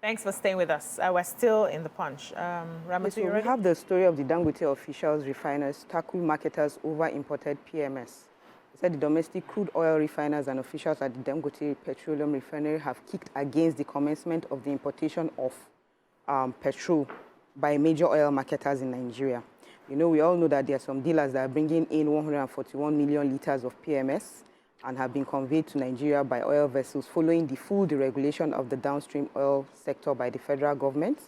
Thanks for staying with us. We're still in the punch. Ramat, so we have the story of the Dangote officials, refiners, tackle marketers over imported PMS. He said the domestic crude oil refiners and officials at the Dangote Petroleum Refinery have kicked against the commencement of the importation of petrol by major oil marketers in Nigeria. You know, we all know that there are some dealers that are bringing in 141 million liters of PMS and have been conveyed to Nigeria by oil vessels following the full deregulation of the downstream oil sector by the federal government.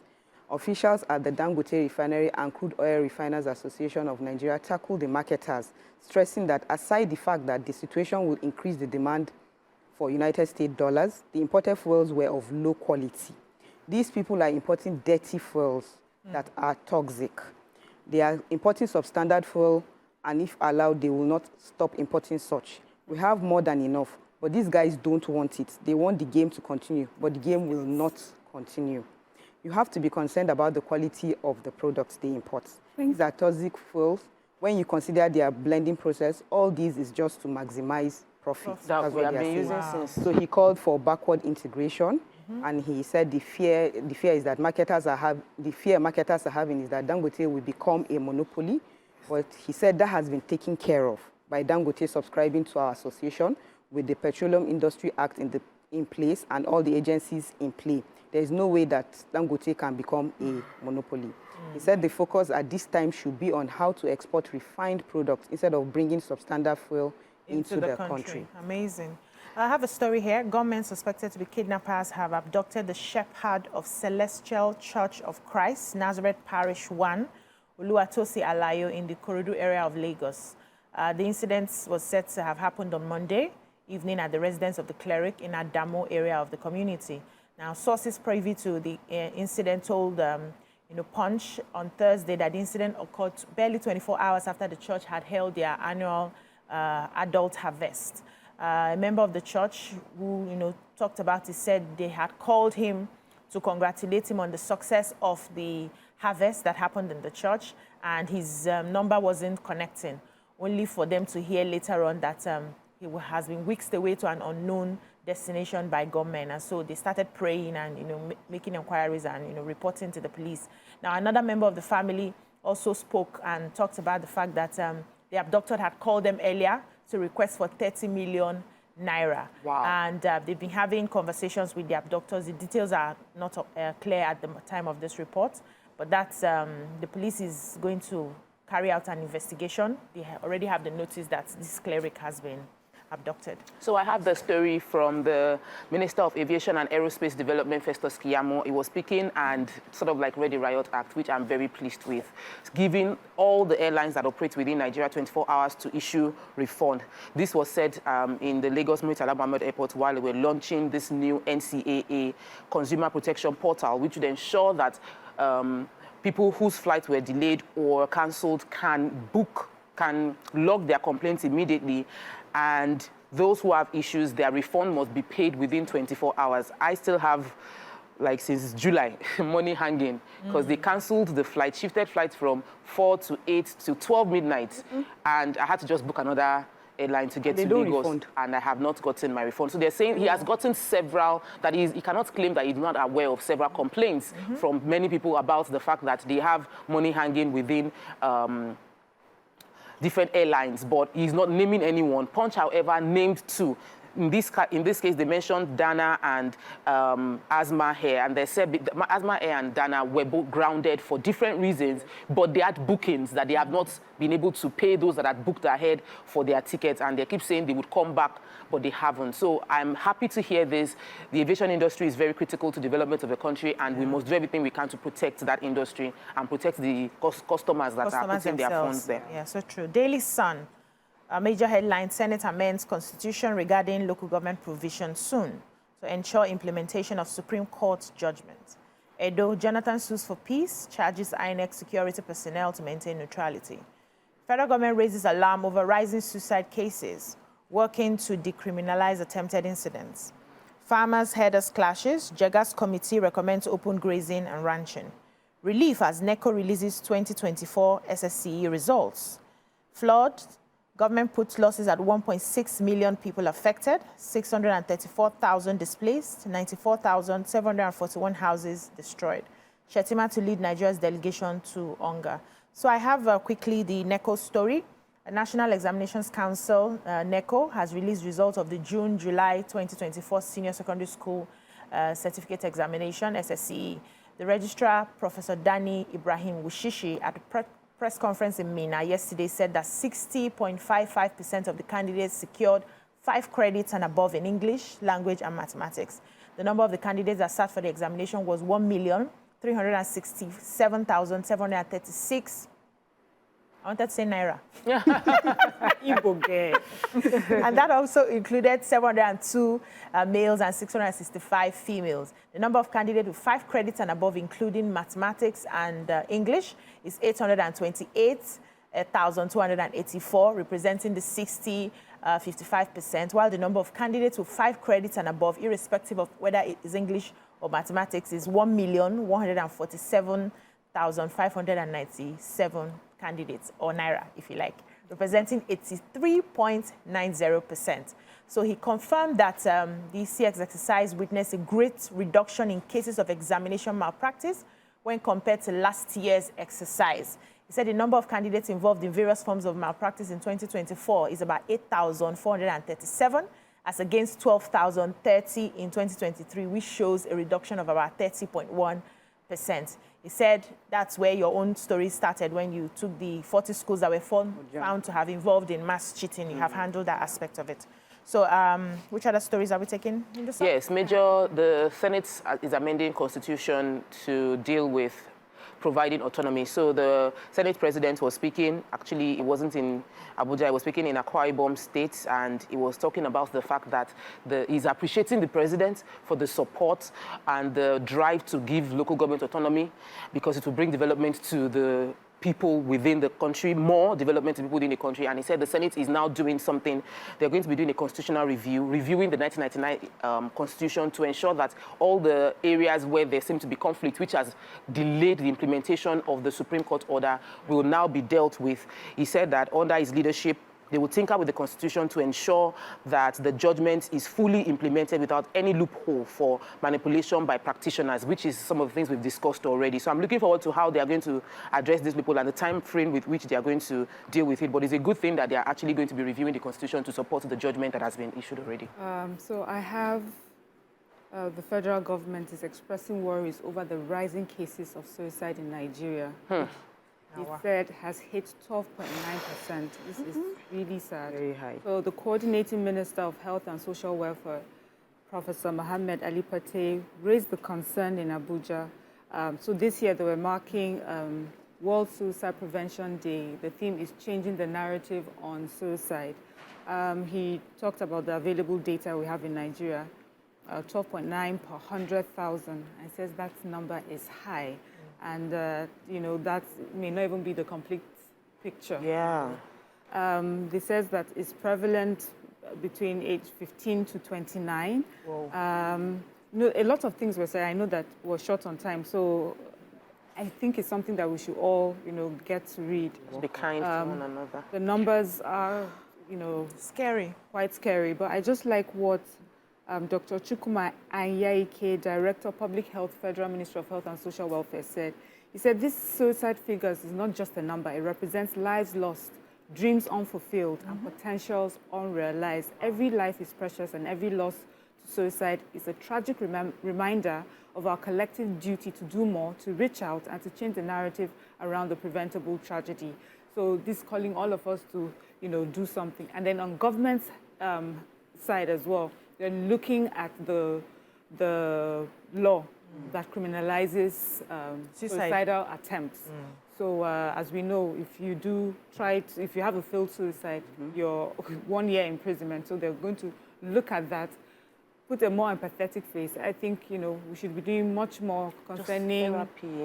Officials at the Dangote Refinery and Crude Oil Refiners Association of Nigeria tackled the marketers, stressing that aside the fact that the situation will increase the demand for United States dollars, the imported fuels were of low quality. These people are importing dirty fuels that are toxic. They are importing substandard fuel, and if allowed, they will not stop importing such. We have more than enough, but these guys don't want it. They want the game to continue, but the game will not continue. You have to be concerned about the quality of the products they import. These are toxic fuels. When you consider their blending process, all this is just to maximize profits. That's what they are saying. Wow. So he called for backward integration, and he said the fear is that marketers are having is that Dangote will become a monopoly. But he said that has been taken care of by Dangote subscribing to our association with the Petroleum Industry Act in place and all the agencies in play. There is no way that Dangote can become a monopoly. He said the focus at this time should be on how to export refined products instead of bringing substandard fuel into the country. Amazing. I have a story here. Gunmen suspected to be kidnappers have abducted the shepherd of Celestial Church of Christ, Nazareth Parish 1, Oluwatosi Alayo, in the Korodu area of Lagos. The incident was said to have happened on Monday evening at the residence of the cleric in Adamo area of the community. Now, sources privy to the incident told Punch on Thursday that the incident occurred barely 24 hours after the church had held their annual adult harvest. A member of the church who talked about it said they had called him to congratulate him on the success of the harvest that happened in the church, and his number wasn't connecting, only for them to hear later on that he has been whisked away to an unknown destination by gunmen. And so they started praying and making inquiries and reporting to the police. Now, another member of the family also spoke and talked about the fact that the abductor had called them earlier to request for 30 million naira. Wow. And they've been having conversations with the abductors. The details are not clear at the time of this report, but that's the police is going to carry out an investigation. They already have the notice that this cleric has been abducted. So I have the story from the Minister of Aviation and Aerospace Development, Festus Keyamo. He was speaking and sort of like read the Riot Act, which I'm very pleased with, giving all the airlines that operate within Nigeria 24 hours to issue refund. This was said in the Lagos Murtala Mohammed Airport while they were launching this new NCAA Consumer Protection Portal, which would ensure that people whose flights were delayed or cancelled can log their complaints immediately, and those who have issues, their refund must be paid within 24 hours. I still have, like since July, money hanging because they cancelled the flight, shifted flights from 4 to 8 to 12 midnight, and I had to just book another airline to get to Lagos, and I have not gotten my refund. So they're saying he has gotten several, that is, he cannot claim that he's not aware of several complaints from many people about the fact that they have money hanging within different airlines, but he's not naming anyone. Punch, however, named two. In this case, they mentioned Dana and Asma Air, and they said Asma Air and Dana were both grounded for different reasons, but they had bookings that they have not been able to pay those that had booked ahead for their tickets, and they keep saying they would come back, but they haven't. So I'm happy to hear this. The aviation industry is very critical to development of the country, and we must do everything we can to protect that industry and protect the customers that are putting their funds there. Yeah, so true. Daily Sun. A major headline: Senate amends Constitution regarding local government provision soon to ensure implementation of Supreme Court judgment. Edo, Jonathan sues for peace, charges INEC security personnel to maintain neutrality. Federal government raises alarm over rising suicide cases, working to decriminalize attempted incidents. Farmers' herders clashes, Jegas committee recommends open grazing and ranching. Relief as NECO releases 2024 SSCE results. Flood, Government puts losses at 1.6 million people affected, 634,000 displaced, 94,741 houses destroyed. Shettima to lead Nigeria's delegation to UNGA. So I have quickly the NECO story. The National Examinations Council, NECO, has released results of the June-July 2024 Senior Secondary School Certificate Examination, SSCE. The registrar, Professor Dani Ibrahim Wushishi, at the press conference in Mina yesterday said that 60.55% of the candidates secured 5 credits and above in English, language, and mathematics. The number of the candidates that sat for the examination was 1,367,736. I wanted to say Naira. And that also included 702 males and 665 females. The number of candidates with 5 credits and above, including mathematics and English, is 828,284, representing the 55%, while the number of candidates with 5 credits and above, irrespective of whether it is English or mathematics, is 1,147,597 candidates, or Naira, if you like, representing 83.90%. So he confirmed that the CX exercise witnessed a great reduction in cases of examination malpractice when compared to last year's exercise. He said the number of candidates involved in various forms of malpractice in 2024 is about 8,437, as against 12,030 in 2023, which shows a reduction of about 30.1%. He said that's where your own story started, when you took the 40 schools that were found to have involved in mass cheating. You have handled that aspect of it. So which other stories are we taking in the Senate? Yes, Major, the Senate is amending Constitution to deal with providing autonomy. So the Senate President was speaking, actually it wasn't in Abuja, he was speaking in Akwa Ibom State, and he was talking about the fact that he's appreciating the President for the support and the drive to give local government autonomy, because it will bring development to the people within the country, more development to people within the country. And he said the Senate is now doing something. They're going to be doing a constitutional review, reviewing the 1999 Constitution to ensure that all the areas where there seem to be conflict, which has delayed the implementation of the Supreme Court order, will now be dealt with. He said that under his leadership, they will tinker with the Constitution to ensure that the judgment is fully implemented without any loophole for manipulation by practitioners, which is some of the things we've discussed already. So I'm looking forward to how they are going to address these people and the time frame with which they are going to deal with it. But it's a good thing that they are actually going to be reviewing the Constitution to support the judgment that has been issued already. So I have the federal government is expressing worries over the rising cases of suicide in Nigeria. It said has hit 12.9%. This is really sad. Very high. So the coordinating Minister of Health and Social Welfare, Professor Mohammed Ali Pate, raised the concern in Abuja. So this year they were marking World Suicide Prevention Day. The theme is changing the narrative on suicide. He talked about the available data we have in Nigeria, 12.9 per 100,000, and says that number is high. And, you know, that may not even be the complete picture. Yeah. They says that it's prevalent between age 15 to 29. Whoa. You know, a lot of things were said. I know that we're short on time, so I think it's something that we should all, you know, get to read. Be kind to one another. The numbers are, you know, Scary. quite scary. But I just like what Dr. Chukwuma Anyaike, Director of Public Health, Federal Ministry of Health and Social Welfare, said. He said this suicide figures is not just a number. It represents lives lost, dreams unfulfilled, and potentials unrealized. Every life is precious, and every loss to suicide is a tragic reminder of our collective duty to do more, to reach out, and to change the narrative around the preventable tragedy. So this calling all of us to, you know, do something. And then on government's side as well, they're looking at the law that criminalizes suicidal attempts. So as we know, if you do if you have a failed suicide, you're 1 year imprisonment. So they're going to look at that, put a more empathetic face. I think, you know, we should be doing much more concerning,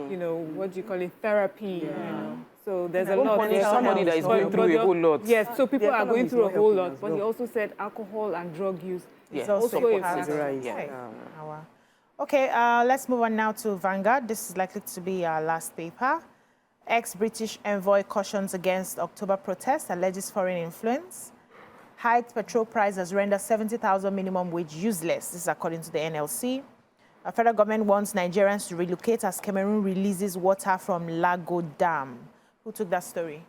you know, what do you call it, therapy, you know. So there's a lot. There's somebody that is going through a whole lot. Yes, so people are going through a whole lot. But he also said alcohol and drug use is also a factor. Okay, let's move on now to Vanguard. This is likely to be our last paper. Ex-British envoy cautions against October protests, alleges foreign influence. Hiked petrol price has rendered 70,000 minimum wage useless. This is according to the NLC. The federal government wants Nigerians to relocate as Cameroon releases water from Lago Dam. Who took that story?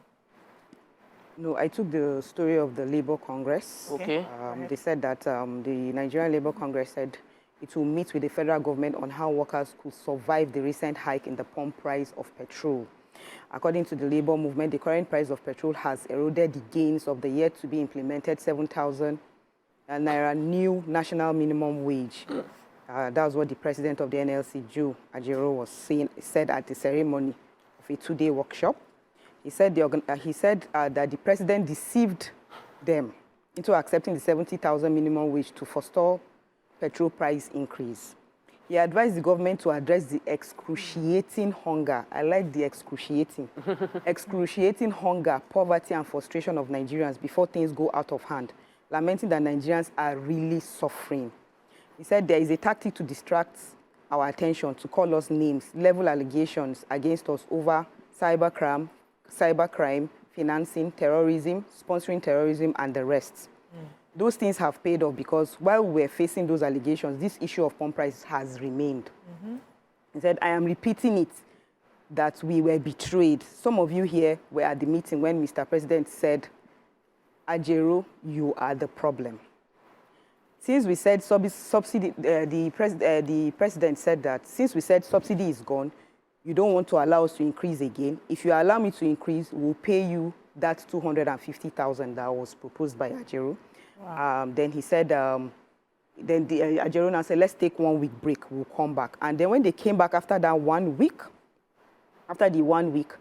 No, I took the story of the Labour Congress. Okay. They said that the Nigerian Labour Congress said it will meet with the federal government on how workers could survive the recent hike in the pump price of petrol. According to the Labour movement, the current price of petrol has eroded the gains of the yet to be implemented 7,000 naira new national minimum wage. That was what the president of the NLC, Joe Ajero, said at the ceremony of a two-day workshop. He said that the president deceived them into accepting the 70,000 minimum wage to forestall petrol price increase. He advised the government to address the excruciating hunger. I like the excruciating. Excruciating hunger, poverty, and frustration of Nigerians before things go out of hand, lamenting that Nigerians are really suffering. He said there is a tactic to distract our attention, to call us names, level allegations against us over cybercrime, financing terrorism, sponsoring terrorism, and the rest. Those things have paid off because while we were facing those allegations, this issue of pump price has remained. He said, I am repeating it, that we were betrayed. Some of you here were at the meeting when Mr. President said, Ajero, you are the problem. Since we said subsidy, the president said that since we said subsidy is gone, you don't want to allow us to increase again. If you allow me to increase, we'll pay you that 250,000 that was proposed by Ajero. Wow. Then he said, then the Ajero now said, let's take 1 week break, we'll come back. And then when they came back after that 1 week, after the 1 week,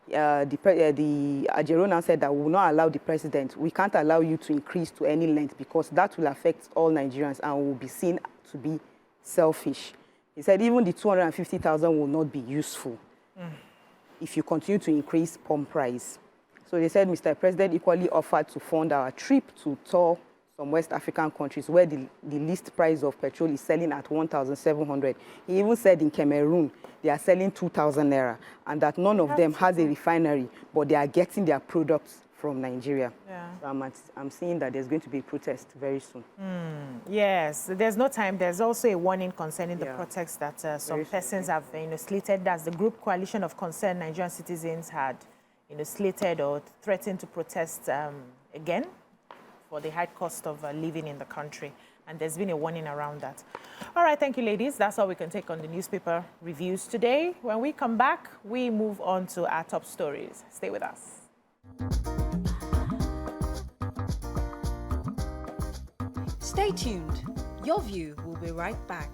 the Ajero now said that we will not allow the president, we can't allow you to increase to any length because that will affect all Nigerians and will be seen to be selfish. He said even the 250,000 will not be useful if you continue to increase pump price. So they said Mr. President equally offered to fund our trip to tour some West African countries where the list price of petrol is selling at 1,700. He even said in Cameroon they are selling 2,000 naira and that none of them has a refinery, but they are getting their products from Nigeria. Yeah. So I'm seeing that there's going to be a protest very soon. Yes, there's no time. There's also a warning concerning the protests that some persons have slated. That's the group Coalition of Concerned Nigerian Citizens had slated or threatened to protest again for the high cost of living in the country. And there's been a warning around that. All right, thank you, ladies. That's all we can take on the newspaper reviews today. When we come back, we move on to our top stories. Stay with us. Stay tuned. Your View will be right back.